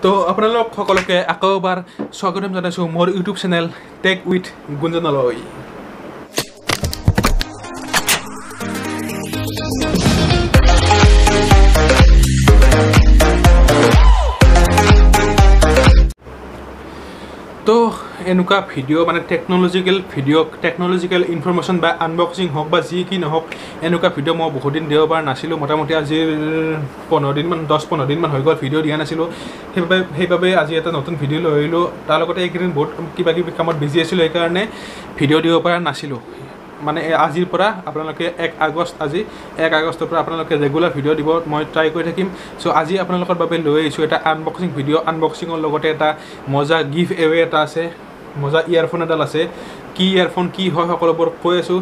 তো আপোনালোক সকলোকে আকৌ এবাৰ স্বাগতম জনাইছোঁ মোৰ ইউটিউব চেনেল টেক উইথ গুঞ্জনলৈ। তো এনেকুৱা ভিডিঅ' মানে টেকনলজিকেল ইনফৰমেশ্যন বা আনবক্সিং হওক বা যি কি নহওক এনেকুৱা ভিডিঅ' মই বহুত দিন দিব পৰা নাছিলোঁ। মোটামুটি আজিৰ 10-15 দিনমান হৈ গ'ল ভিডিঅ' দিয়া নাছিলোঁ। সেইবাবে আজি এটা নতুন ভিডিঅ' লৈ আহিলোঁ। তাৰ লগতে এইকেইদিন বহুত কিবা কিবি কামত বিজি আছিলোঁ, সেইকাৰণে ভিডিঅ' দিব পৰা নাছিলোঁ। মানে আজিৰ পৰা আপোনালোকে 1 আগষ্টৰ পৰা আপোনালোকে ৰেগুলাৰ ভিডিঅ' দিব মই ট্ৰাই কৰি থাকিম। চ' আজি আপোনালোকৰ বাবে লৈ আহিছোঁ এটা আনবক্সিং ভিডিঅ'। আনবক্সিঙৰ লগতে এটা মজা গিভ এৱে এটা আছে, মজা ইয়াৰফোন এডাল আছে। কি ইয়াৰফোন কি হয় সকলোবোৰ কৈ আছোঁ।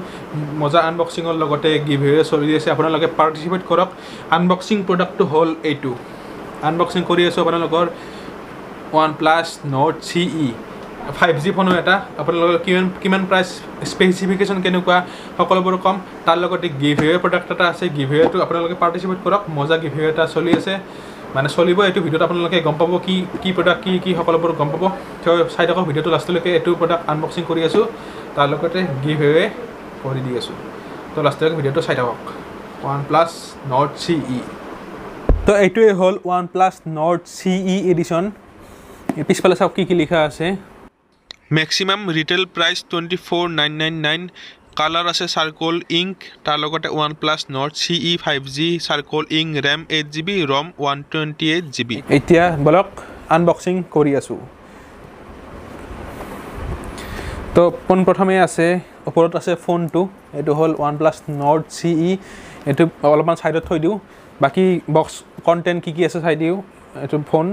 মজা আনবক্সিঙৰ লগতে গিভ এৱে চলি আছে, আপোনালোকে পাৰ্টিচিপেট কৰক। আনবক্সিং প্ৰডাক্টটো হ'ল এইটো। আনবক্সিং কৰি আছোঁ আপোনালোকৰ OnePlus Nord CE 5G ফোনৰ এটা। আপোনালোকৰ কিমান প্ৰাইচ, স্পেচিফিকেশ্যন কেনেকুৱা সকলোবোৰ ক'ম। তাৰ লগতে গিভ এৱে প্ৰডাক্ট এটা আছে, গিভ এৱেটো আপোনালোকে পাৰ্টিচিপেট কৰক। মজা গিভ এৱে এটা চলি আছে, মানে চলিব এইটো ভিডিঅ'ত। আপোনালোকে গম পাব কি প্ৰডাক্ট কি সকলোবোৰ গম পাব। চাই থাকক ভিডিঅ'টো লাষ্টলৈকে। এইটো প্ৰডাক্ট আনবক্সিং কৰি আছোঁ, তাৰ লগতে গিভ এৱে কৰি দি আছোঁ। তো লাষ্টলৈকে ভিডিঅ'টো চাই থাকক। OnePlus Nord CE। তো এইটোৱে হ'ল OnePlus Nord CE এডিশ্যন। পিছফালে চাওক কি লিখা আছে। Maximum retail price 24,999। কালাৰ আছে চাৰ্কল ইংক। তাৰ লগতে OnePlus Nord CE 5G circle ink, RAM 8GB, ৰম 128GB। এতিয়া বলক আনবক্সিং কৰি আছোঁ। তো পোনপ্ৰথমে আছে ওপৰত আছে ফোনটো। এইটো হ'ল OnePlus Nord CE। এইটো অলপমান ছাইডত থৈ দিওঁ, বাকী বক্স কণ্টেণ্ট কি আছে চাই দিওঁ। এইটো ফোন,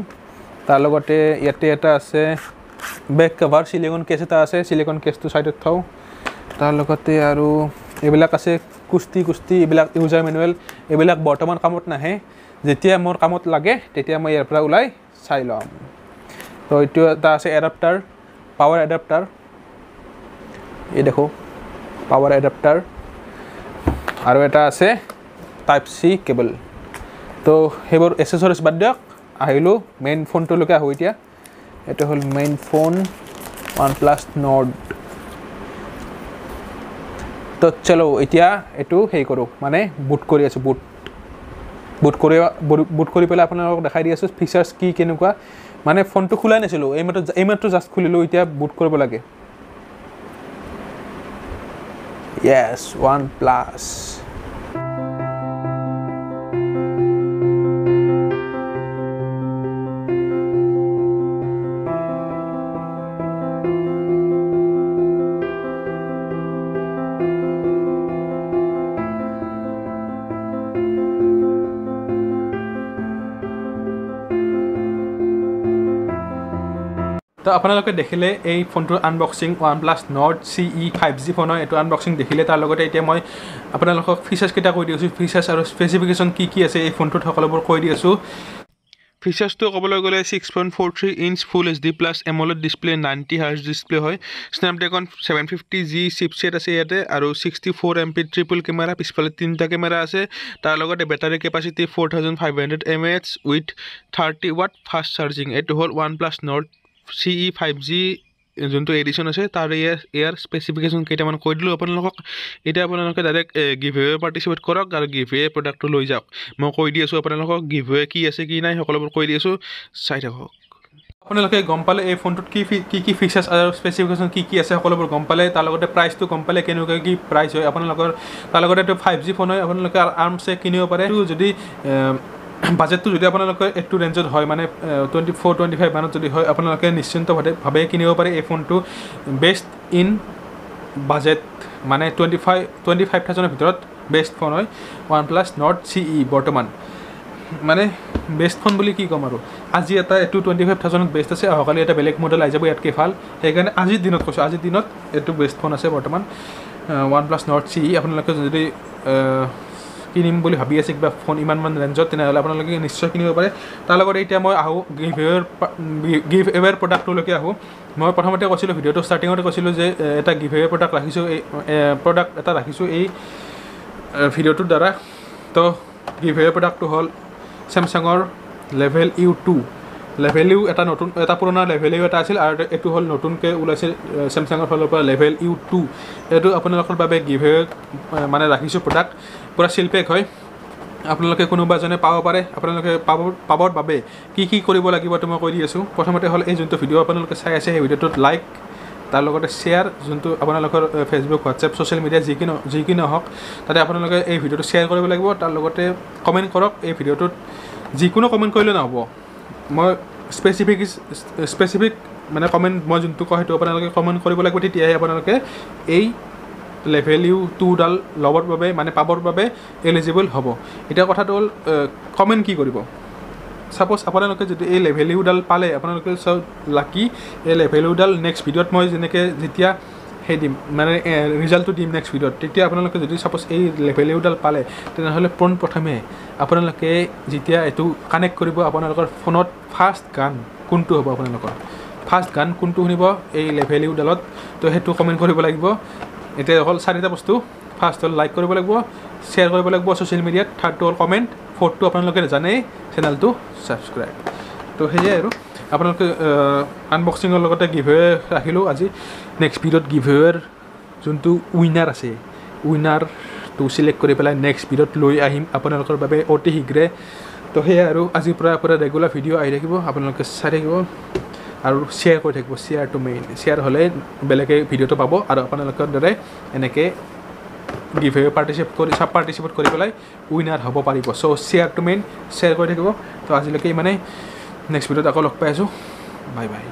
তাৰ লগতে ইয়াতে এটা আছে বেক কভাৰ, চিলিকন কেছ এটা আছে। চিলিকন কেছটো ছাইডত থওঁ। তাৰ লগতে আৰু এইবিলাক আছে কুস্তি এইবিলাক ইউজাৰ মেনুৱেল। এইবিলাক বৰ্তমান কামত নাহে, যেতিয়া মোৰ কামত লাগে তেতিয়া মই ইয়াৰ পৰা ওলাই চাই ল'ম। তো এইটো এটা আছে এডাপ্টাৰ, পাৱাৰ এডাপ্টাৰ। এই দেখো পাৱাৰ এডাপ্টাৰ। আৰু এটা আছে Type-C কেবল। তো সেইবোৰ এচেছৰিজ বাদ দিয়ক, আহিলোঁ মেইন ফোনটোলৈকে আহোঁ এতিয়া। এইটো হ'ল মেইন ফোন OnePlus Nord। তো চলো এতিয়া এইটো হেৰি কৰোঁ, মানে বুট কৰি আছোঁ। বুট কৰি পেলাই আপোনালোকক দেখাই দি আছোঁ ফিচাৰ্ছ কি কেনেকুৱা। মানে ফোনটো খোলাই নাছিলোঁ, এইমাত্ৰ জাষ্ট খুলিলোঁ, এতিয়া বুট কৰিব লাগে। য়েছ, OnePlus। তো আপোনালোকে দেখিলে এই ফোনটোৰ unboxing, OnePlus Nord CE 5G ফোনৰ এইটো আনবক্সিং দেখিলে। তাৰ লগতে এতিয়া মই আপোনালোকক ফিচাৰ্ছকেইটা কৈ দি আছোঁ। ফিচাৰ্ছ আৰু স্পেচিফিকেশ্যন কি আছে এই ফোনটোত সকলোবোৰ কৈ দি আছোঁ। ফিচাৰ্ছটো ক'বলৈ গ'লে 6.43 ইঞ্চ ফুল HD plus AMOLED display, 90 Hz display হয়। স্নেপড্ৰেগন 750G চিপছেট আছে ইয়াতে, আৰু 64 MP ট্ৰিপল কেমেৰা। পিছফালে 3টা কেমেৰা আছে। তাৰ লগতে battery capacity 4500 mAh with 30 Watt fast charging. এইটো হ'ল OnePlus Nord CE 5G যোনটো এডিশ্যন আছে, তাৰ ইয়াৰ স্পেচিফিকেশ্যন কেইটামান কৈ দিলোঁ আপোনালোকক। এতিয়া আপোনালোকে ডাইৰেক্ট গিভ এৱে পাৰ্টিচিপেট কৰক আৰু গিভ এৱে প্ৰডাক্টটো লৈ যাওক। মই কৈ দি আছোঁ আপোনালোকক গিভ এৱে কি আছে কি নাই সকলোবোৰ কৈ দি আছোঁ, চাই থাকক। আপোনালোকে গম পালে এই ফোনটোত কি ফিচাৰ্ছ আৰু স্পেচিফিকেশ্যন কি আছে সকলোবোৰ গম পালে। তাৰ লগতে প্ৰাইচটো গম পালে কেনেকুৱা কি প্ৰাইচ হয় আপোনালোকৰ। তাৰ লগতে এইটো 5G ফোন হয়, আপোনালোকে আৰামছে কিনিব পাৰে। যদি বাজেটটো যদি আপোনালোকে এইটো ৰেঞ্জত হয়, মানে 24-25 মানত যদি হয়, আপোনালোকে নিশ্চিন্তভাৱে কিনিব পাৰে এই ফোনটো। বেষ্ট ইন বাজেট, মানে 25,000ৰ ভিতৰত বেষ্ট ফোন হয় OnePlus Nord CE বৰ্তমান। মানে বেষ্ট ফোন বুলি কি ক'ম আৰু। আজি এটা এইটো 25,000ত বেষ্ট আছে, অহাকালি এটা বেলেগ মডেল আহি যাব ইয়াতকৈ ভাল। সেইকাৰণে আজিৰ দিনত কৈছোঁ, আজিৰ দিনত এইটো বেষ্ট ফোন আছে বৰ্তমান OnePlus Nord CE। আপোনালোকে যদি কিনিম বুলি ভাবি আছে কিবা ফোন ইমান ৰেঞ্জত, তেনেহ'লে আপোনালোকে নিশ্চয় কিনিব পাৰে। তাৰ লগতে এতিয়া মই আহোঁ গিভ এৱেৰ প্ৰডাক্টটোলৈকে আহোঁ। মই প্ৰথমতে কৈছিলোঁ, ভিডিঅ'টো ষ্টাৰ্টিঙতে কৈছিলোঁ যে এটা গিভ এৱে প্ৰডাক্ট ৰাখিছোঁ এই ভিডিঅ'টোৰ দ্বাৰা। তো গিভ এৱে প্ৰডাক্টটো হ'ল স্যামসাঙৰ লেভেল U2 লেভেল ইউ এটা পুৰণা লেভেল ইউ এটা আছিল আৰু এইটো হ'ল নতুনকৈ ওলাইছে চেমচাঙৰ ফালৰ পৰা লেভেল ইউ 2 এইটো আপোনালোকৰ বাবে গিভএৱে মানে ৰাখিছোঁ প্ৰডাক্ট পূৰা চিল পেক হয় আপোনালোকে কোনোবা এজনে পাব পাৰে আপোনালোকে পাবৰ বাবে কি কৰিব লাগিব তো মই কৈ দি আছোঁ প্ৰথমতে হ'ল এই যোনটো ভিডিঅ' আপোনালোকে চাই আছে সেই ভিডিঅ'টোত লাইক তাৰ লগতে শ্বেয়াৰ যোনটো আপোনালোকৰ ফেচবুক হোৱাটছএপ ছ'চিয়েল মিডিয়া যি কি নহওক তাতে আপোনালোকে এই ভিডিঅ'টো শ্বেয়াৰ কৰিব লাগিব তাৰ লগতে কমেণ্ট কৰক এই ভিডিঅ'টোত যিকোনো কমেণ্ট কৰিলে নহ'ব মই স্পেচিফিক মানে কমেণ্ট মই যোনটো কওঁ সেইটো আপোনালোকে কমেণ্ট কৰিব লাগিব তেতিয়াহে আপোনালোকে এই লেভেল ইউ 2ডাল ল'বৰ বাবে মানে পাবৰ বাবে এলিজিবল হ'ব এতিয়া কথাটো হ'ল কমেণ্ট কি কৰিব সাপোজ আপোনালোকে যদি এই লেভেল ইউডাল পালে আপোনালোকে সব লাকি এই লেভেল ইউডাল নেক্সট ভিডিঅ'ত মই যেনেকৈ যেতিয়া সেই দিম মানে ৰিজাল্টটো দিম নেক্সট ভিডিঅ'ত তেতিয়া আপোনালোকে যদি সাপোজ এই লেভেল ইউডাল পালে তেনেহ'লে পোনপ্ৰথমে আপোনালোকে যেতিয়া এইটো কানেক্ট কৰিব আপোনালোকৰ ফোনত ফাৰ্ষ্ট গান কোনটো হ'ব আপোনালোকৰ ফাৰ্ষ্ট গান কোনটো শুনিব এই লেভেল ইউডালত তো সেইটো কমেণ্ট কৰিব লাগিব এতিয়া হ'ল 4টা বস্তু ফাৰ্ষ্ট হ'ল লাইক কৰিব লাগিব শ্বেয়াৰ কৰিব লাগিব ছ'চিয়েল মিডিয়াত থাৰ্ডটো হ'ল কমেণ্ট ফ'ৰ্থটো আপোনালোকে জানেই চেনেলটো ছাবস্ক্ৰাইব তো সেয়াই আৰু আপোনালোকে আনবক্সিঙৰ লগতে গিভএৱে ৰাখিলোঁ আজি নেক্সট ভিডিঅ'ত গিভএৱেৰ যোনটো উইনাৰ আছে উইনাৰটো চিলেক্ট কৰি পেলাই নেক্সট ভিডিঅ'ত লৈ আহিম আপোনালোকৰ বাবে অতি শীঘ্ৰে তো সেয়াই আৰু আজিৰ পৰা ৰেগুলাৰ ভিডিঅ' আহি থাকিব আপোনালোকে চাই থাকিব আৰু শ্বেয়াৰ কৰি থাকিব শ্বেয়াৰটো মেইন শ্বেয়াৰ হ'লে বেলেগে ভিডিঅ'টো পাব আৰু আপোনালোকৰ দৰে এনেকৈ গিভএৱে পাৰ্টিচিপেট কৰি পেলাই উইনাৰ হ'ব পাৰিব চ' শ্বেয়াৰটো মেইন শ্বেয়াৰ কৰি থাকিব তো আজিলৈকে মানে নেক্সট ভিডিঅ'ত আকৌ লগ পাই আছোঁ বাই বাই